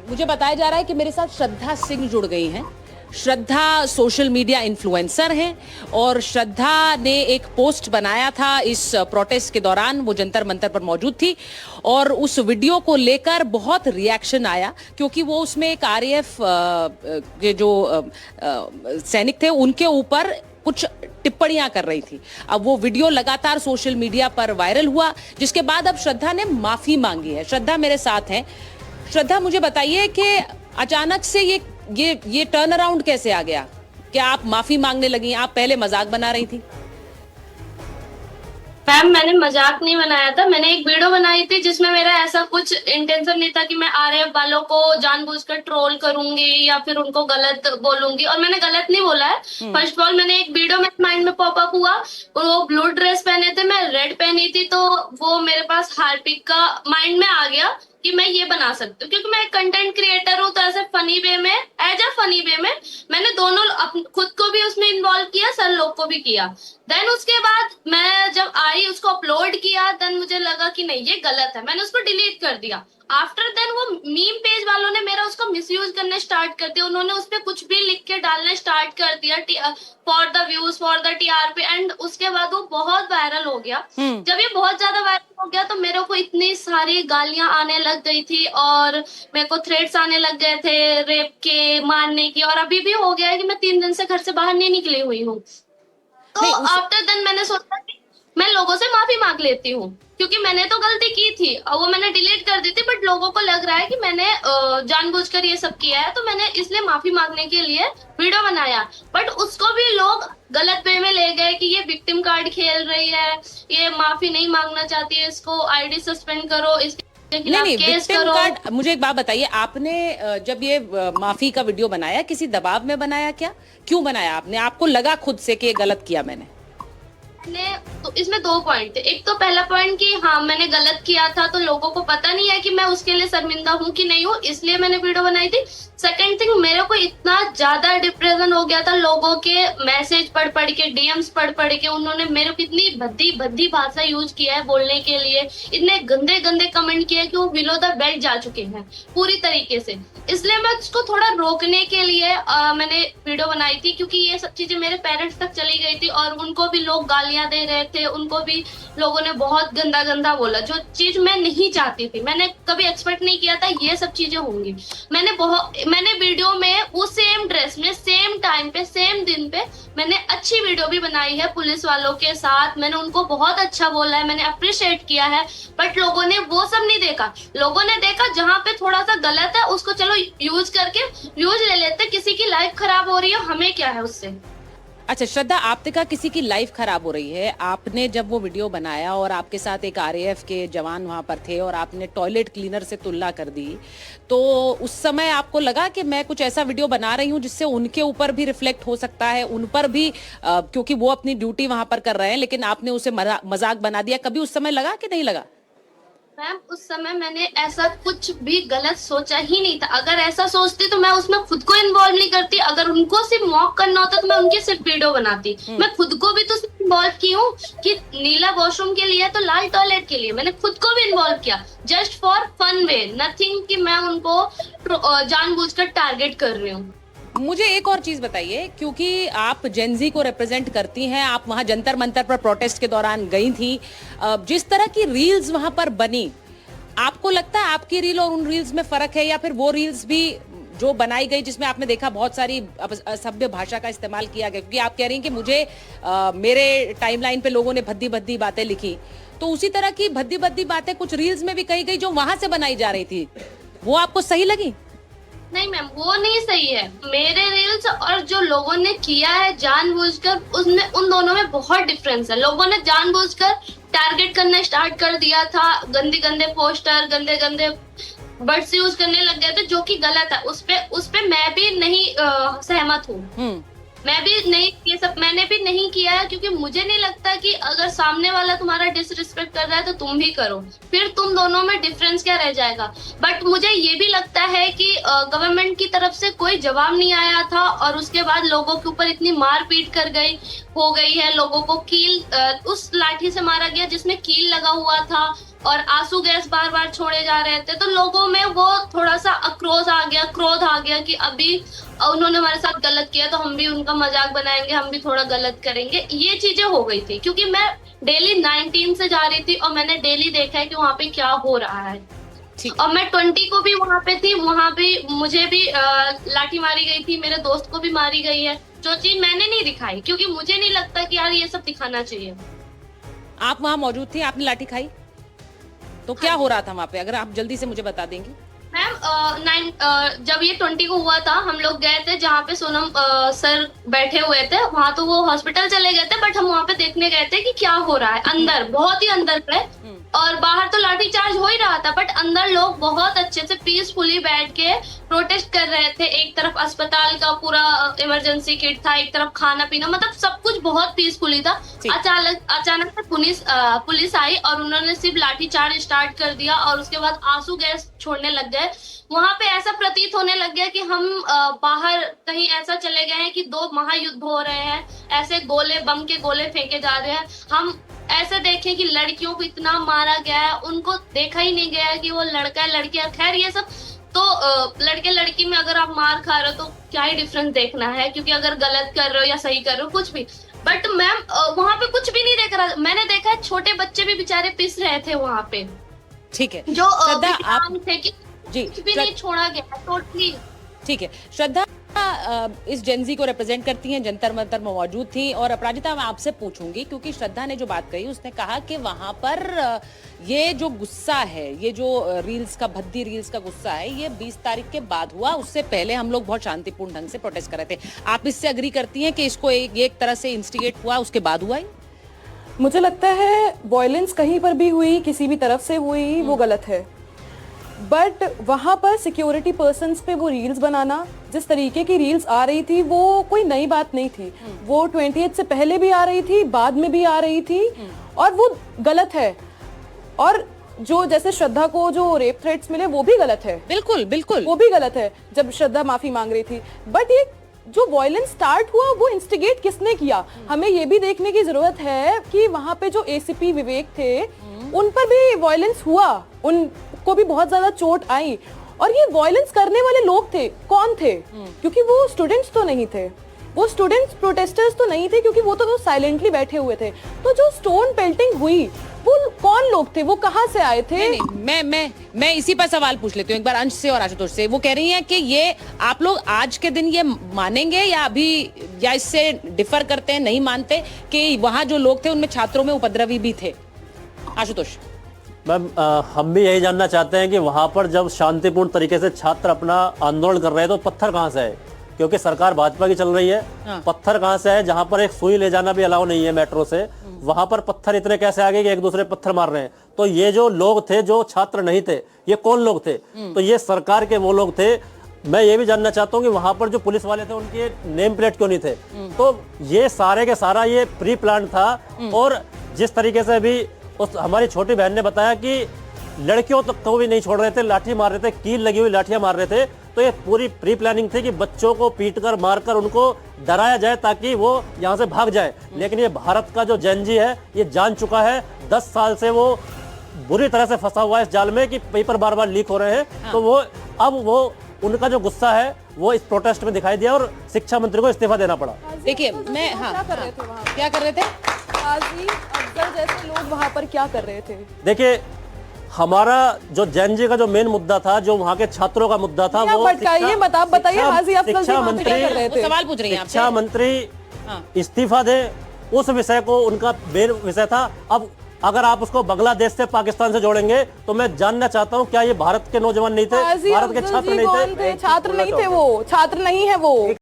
मुझे बताया जा रहा है कि मेरे साथ श्रद्धा सिंह जुड़ गई हैं। श्रद्धा सोशल मीडिया इन्फ्लुएंसर हैं और श्रद्धा ने एक पोस्ट बनाया था इस प्रोटेस्ट के दौरान। वो जंतर मंतर पर मौजूद थी और उस वीडियो को लेकर बहुत रिएक्शन आया, क्योंकि वो उसमें एक आरएएफ के जो सैनिक थे उनके ऊपर कुछ टिप्पणियां कर रही थी। अब वो वीडियो लगातार सोशल मीडिया पर वायरल हुआ, जिसके बाद अब श्रद्धा ने माफी मांगी है। श्रद्धा मेरे साथ हैं। श्रद्धा, मुझे बताइए कि अचानक से ये टर्न अराउंड कैसे आ गया? क्या आप माफी मांगने लगी? आप पहले मजाक बना रही थी। मैम, मैंने मजाक नहीं बनाया था। मैंने एक वीडियो बनाई थी जिसमें मेरा ऐसा कुछ इंटेंशन नहीं था कि मैं आरएएफ वालों को जानबूझकर ट्रोल करूंगी या फिर उनको गलत बोलूंगी, और मैंने गलत नहीं बोला है। फर्स्ट ऑफ ऑल, मैंने एक वीडियो मेरे माइंड में पॉपअप हुआ और वो ब्लू ड्रेस पहने थे, मैं रेड पहनी थी, तो वो मेरे पास हार्पिक का माइंड में आ गया कि मैं ये बना सकती हूँ, क्योंकि मैं एक कंटेंट क्रिएटर हूँ। तो ऐसे फनी वे में, एज अ फनी वे में मैंने दोनों खुद को भी उसमें इन्वॉल्व किया, सर लोग को भी किया। देन उसके बाद मैं जब आई, उसको अपलोड किया, देन मुझे लगा कि नहीं ये गलत है, मैंने उसको डिलीट कर दिया। आफ्टर देन वो मीम पेज वालों ने मेरा उसको मिसयूज करने स्टार्ट कर दिया। उन्होंने उस पर कुछ भी लिख के डालना स्टार्ट कर दिया, for the views, for the TRP, and उसके बाद वो बहुत वायरल हो गया। जब ये बहुत ज्यादा वायरल हो गया तो मेरे को इतनी सारी गालियां आने लग गई थी और मेरे को थ्रेट्स आने लग गए थे रेप के, मारने की, और अभी भी हो गया है कि मैं 3 दिन से घर से बाहर नहीं निकली हुई हूँ। तो आफ्टर देन मैंने सोचा कि मैं लोगों से माफी मांग लेती हूँ, क्योंकि मैंने तो गलती की थी और वो मैंने डिलीट कर दी थी, बट लोगों को लग रहा है कि मैंने जानबूझकर ये सब किया है, तो मैंने इसलिए माफी मांगने के लिए वीडियो बनाया। बट उसको भी लोग गलत वे में ले गए कि ये विक्टिम कार्ड खेल रही है, ये माफी नहीं मांगना चाहती है, इसको आईडी सस्पेंड करो, इसके खिलाफ केस करो। कार्ड, मुझे एक बात बताइए, आपने जब ये माफी का वीडियो बनाया किसी दबाव में बनाया क्या? क्यों बनाया आपने? आपको लगा खुद से कि गलत किया मैंने? तो इसमें 2 पॉइंट थे। एक तो पहला पॉइंट कि हाँ मैंने गलत किया था, तो लोगों को पता नहीं है कि मैं उसके लिए शर्मिंदा हूँ कि नहीं हूँ, इसलिए मैंने वीडियो बनाई थी। सेकंड थिंग, मेरे को इतना ज्यादा डिप्रेशन हो गया था लोगों के मैसेज पढ़ पढ़ के, डीएम्स पढ़ पढ़ के। उन्होंने मेरे को इतनी भद्दी भद्दी भाषा यूज किया है बोलने के लिए, इतने गंदे गंदे कमेंट किए कि वो बिलो द बेल्ट जा चुके हैं पूरी तरीके से। इसलिए मैं उसको थोड़ा रोकने के लिए मैंने वीडियो बनाई थी, क्योंकि ये सब चीजें मेरे पेरेंट्स तक चली गई थी और उनको भी लोग गालियां दे रहे थे, उनको भी लोगों ने बहुत गंदा गंदा बोला, जो चीज मैं नहीं चाहती थी। मैंने कभी एक्सपेक्ट नहीं किया था ये सब चीजें होंगी। मैंने वीडियो में वो सेम ड्रेस में, सेम टाइम पे, सेम दिन पे मैंने अच्छी वीडियो भी बनाई है पुलिस वालों के साथ। मैंने उनको बहुत अच्छा बोला है, मैंने अप्रिशिएट किया है, बट लोगों ने वो सब नहीं देखा। लोगों ने देखा जहां पे थोड़ा सा गलत है उसको चलो यूज करके व्यूज ले लेते, किसी की लाइफ खराब हो रही है, हमें क्या है उससे। अच्छा श्रद्धा, आपने कहा किसी की लाइफ खराब हो रही है। आपने जब वो वीडियो बनाया और आपके साथ एक आरएएफ के जवान वहां पर थे और आपने टॉयलेट क्लीनर से तुलना कर दी, तो उस समय आपको लगा कि मैं कुछ ऐसा वीडियो बना रही हूं जिससे उनके ऊपर भी रिफ्लेक्ट हो सकता है, उन पर भी, क्योंकि वो अपनी ड्यूटी वहां पर कर रहे हैं, लेकिन आपने उसे मजाक बना दिया। कभी उस समय लगा कि नहीं लगा? मैम, उस समय मैंने ऐसा कुछ भी गलत सोचा ही नहीं था। अगर ऐसा सोचती तो मैं उसमें खुद को इन्वॉल्व नहीं करती। अगर उनको सिर्फ मॉक करना होता तो मैं उनकी सिर्फ वीडियो बनाती। मैं खुद को भी तो इन्वॉल्व की हूँ कि नीला वॉशरूम के लिए तो लाल टॉयलेट के लिए मैंने खुद को भी इन्वॉल्व किया, just for fun way, nothing कि मैं उनको जानबूझकर टारगेट कर रही हूँ। मुझे एक और चीज बताइए, क्योंकि आप जेनजी को रिप्रेजेंट करती हैं, आप वहां जंतर मंतर पर प्रोटेस्ट के दौरान गई थी, जिस तरह की रील्स वहां पर बनी, आपको लगता है आपकी रील और उन रील्स में फर्क है, या फिर वो रील्स भी जो बनाई गई जिसमें आपने देखा बहुत सारी असभ्य भाषा का इस्तेमाल किया गया? क्योंकि आप कह रही हैं कि मुझे मेरे टाइमलाइन पे लोगों ने भद्दी भद्दी बातें लिखी, तो उसी तरह की भद्दी भद्दी बातें कुछ रील्स में भी कही गई जो वहां से बनाई जा रही थी, वो आपको सही लगी? नहीं मैम, वो नहीं सही है। मेरे रील्स और जो लोगों ने किया है जानबूझकर, उसमें उन दोनों में बहुत डिफरेंस है। लोगों ने जानबूझकर टारगेट करना स्टार्ट कर दिया था, गंदे गंदे पोस्टर, गंदे गंदे वर्ड्स यूज करने लग गए थे, जो कि गलत है। उस पे मैं भी नहीं सहमत हूँ। मैं भी नहीं, ये सब मैंने भी नहीं किया है, क्योंकि मुझे नहीं लगता कि अगर सामने वाला तुम्हारा डिसरिस्पेक्ट कर रहा है तो तुम भी करो, फिर तुम दोनों में डिफरेंस क्या रह जाएगा। बट मुझे ये भी लगता है कि गवर्नमेंट की तरफ से कोई जवाब नहीं आया था और उसके बाद लोगों के ऊपर इतनी मारपीट हो गई है। लोगों को कील, उस लाठी से मारा गया जिसमें कील लगा हुआ था, और आंसू गैस बार बार छोड़े जा रहे थे, तो लोगों में वो थोड़ा सा आक्रोश आ गया, क्रोध आ गया कि अभी उन्होंने हमारे साथ गलत किया तो हम भी उनका मजाक बनाएंगे, हम भी थोड़ा गलत करेंगे। ये चीजें हो गई थी क्योंकि मैं डेली 19 से जा रही थी और मैंने डेली देखा है कि वहां पे क्या हो रहा है। ठीक। और मैं 20 को भी वहां पे थी, वहां भी मुझे भी लाठी मारी गई थी, मेरे दोस्त को भी मारी गई है, जो चीज मैंने नहीं दिखाई क्योंकि मुझे नहीं लगता कि यार ये सब दिखाना चाहिए। आप वहां मौजूद थी, आपने लाठी खाई? तो क्या हो रहा था वहां पे, अगर आप जल्दी से मुझे बता देंगी। मैम जब ये 20 को हुआ था, हम लोग गए थे जहाँ पे सोनम सर बैठे हुए थे, वहां तो वो हॉस्पिटल चले गए थे, बट हम वहां पे देखने गए थे कि क्या हो रहा है अंदर, बहुत ही अंदर पे। और बाहर तो लाठी चार्ज हो ही रहा था, बट अंदर लोग बहुत अच्छे से पीसफुली बैठ के प्रोटेस्ट कर रहे थे। एक तरफ अस्पताल का पूरा इमरजेंसी किट था, एक तरफ खाना पीना, मतलब सब कुछ बहुत पीसफुली था। अचानक से पुलिस आई और उन्होंने सिर्फ लाठी चार्ज स्टार्ट कर दिया और उसके बाद आंसू गैस छोड़ने लग गए। वहां पे ऐसा प्रतीत होने लग गया कि हम बाहर कहीं ऐसा चले गए हैं कि 2 महायुद्ध हो रहे हैं, ऐसे गोले, बम के गोले फेंके जा रहे हैं। हम ऐसे देखें कि लड़कियों को इतना मारा गया है, उनको देखा ही नहीं गया कि वो लड़का है लड़की है। खैर ये सब तो लड़के लड़की में अगर आप मार खा रहे हो तो क्या ही डिफरेंस देखना है, क्योंकि अगर गलत कर रहे हो या सही कर रहे हो कुछ भी। बट मैम वहां पे कुछ भी नहीं देख रहा, मैंने देखा है छोटे बच्चे भी बेचारे पिस रहे थे वहां पे। ठीक है जो श्रद्धा, आप थे कि जी कुछ भी नहीं छोड़ा गया टोटली। ठीक है श्रद्धा, इस जेनजी को रिप्रेजेंट करती हैं, जंतर मंतर में मौजूद थी। और अपराजिता, मैं आपसे पूछूंगी क्योंकि श्रद्धा ने जो बात कही, उसने कहा कि वहां पर ये जो गुस्सा है, ये जो रील्स का, भद्दी रील्स का गुस्सा है, ये 20 तारीख के बाद हुआ, उससे पहले हम लोग बहुत शांतिपूर्ण ढंग से प्रोटेस्ट कर रहे थे। आप इससे अग्री करती हैं कि इसको एक तरह से इंस्टिगेट हुआ, उसके बाद हुआ? मुझे लगता है वॉयलेंस कहीं पर भी हुई, किसी भी तरफ से हुई, वो गलत है। बट वहां पर सिक्योरिटी पर्सन्स पे वो रील्स बनाना, जिस तरीके की रील्स आ रही थी, वो कोई नई बात नहीं थी। वो 28 से पहले भी आ रही थी, बाद में भी आ रही थी, और वो गलत है। और जो जैसे श्रद्धा को जो रेप थ्रेट्स मिले, वो भी गलत है। बिल्कुल बिल्कुल, वो भी गलत है जब श्रद्धा माफी मांग रही थी। बट ये जो वॉयलेंस स्टार्ट हुआ, वो इंस्टिगेट किसने किया? हमें ये भी देखने की जरूरत है कि वहां पे जो एसीपी विवेक थे, उन पर भी वॉयलेंस हुआ, उनको भी बहुत ज्यादा चोट आई। और ये वॉयलेंस करने वाले लोग थे, कौन थे? क्योंकि वो स्टूडेंट्स तो नहीं थे, वो स्टूडेंट्स प्रोटेस्टर्स तो नहीं थे, क्योंकि वो तो साइलेंटली बैठे हुए थे। तो जो स्टोन पेल्टिंग हुई, वो कौन लोग थे, वो कहां से आए थे? नहीं, मैं इसी पर सवाल पूछ लेती हूँ एक बार अंश से और आशुतोष से। वो कह रही हैं कि ये आप लोग आज के दिन ये मानेंगे या अभी, या इससे डिफर करते हैं, नहीं मानते कि वहां जो लोग थे उनमें छात्रों में उपद्रवी भी थे? आशुतोष। मैम, हम भी यही जानना चाहते हैं कि वहाँ पर जब शांतिपूर्ण तरीके से छात्र अपना आंदोलन कर रहे हैं तो पत्थर कहाँ से है? क्योंकि सरकार भाजपा की चल रही है। हाँ। पत्थर कहाँ से है? जहाँ पर एक सुई ले जाना भी अलाउ नहीं है मेट्रो से, वहां पर पत्थर इतने कैसे आ गए कि एक दूसरे पत्थर मार रहे हैं? तो ये जो लोग थे, जो छात्र नहीं थे, ये कौन लोग थे? तो ये सरकार के वो लोग थे। मैं ये भी जानना चाहता हूँ कि वहां पर जो पुलिस वाले थे, उनके नेम प्लेट क्यों नहीं थे? तो ये सारे के सारा ये प्री प्लान था। और जिस तरीके से अभी उस हमारी छोटी बहन ने बताया कि लड़कियों तक तो भी नहीं छोड़ रहे थे, लाठी मार रहे थे, कील लगी हुई लाठियां मार रहे थे। तो ये पूरी प्री प्लानिंग थी कि बच्चों को पीटकर, मारकर उनको डराया जाए ताकि वो यहाँ से भाग जाए। लेकिन ये भारत का जो जेनजी है, ये जान चुका है, 10 साल से वो बुरी तरह से फंसा हुआ है इस जाल में कि पेपर बार बार लीक हो रहे हैं। हाँ। तो वो अब वो उनका जो गुस्सा है वो इस प्रोटेस्ट में दिखाई दिया और शिक्षा मंत्री को इस्तीफा देना पड़ा। देखिए मैं, हाँ, क्या कर रहे थे? काजी अफजल जैसे लोग वहां पर क्या कर रहे थे? देखिए, हमारा जो जेनजी का जो मेन मुद्दा था, जो वहाँ के छात्रों का मुद्दा था, वो बताइए हाजी अफजल जी वहां पे क्या कर रहे थे? सवाल पूछ रही हैं आपसे। शिक्षा मंत्री इस्तीफा दे, उस विषय को उनका मेन विषय था। अब अगर आप उसको बांग्लादेश से, पाकिस्तान से जोड़ेंगे तो मैं जानना चाहता हूँ क्या ये भारत के नौजवान नहीं थे, भारत के छात्र नहीं थे? छात्र नहीं थे वो, छात्र नहीं है वो।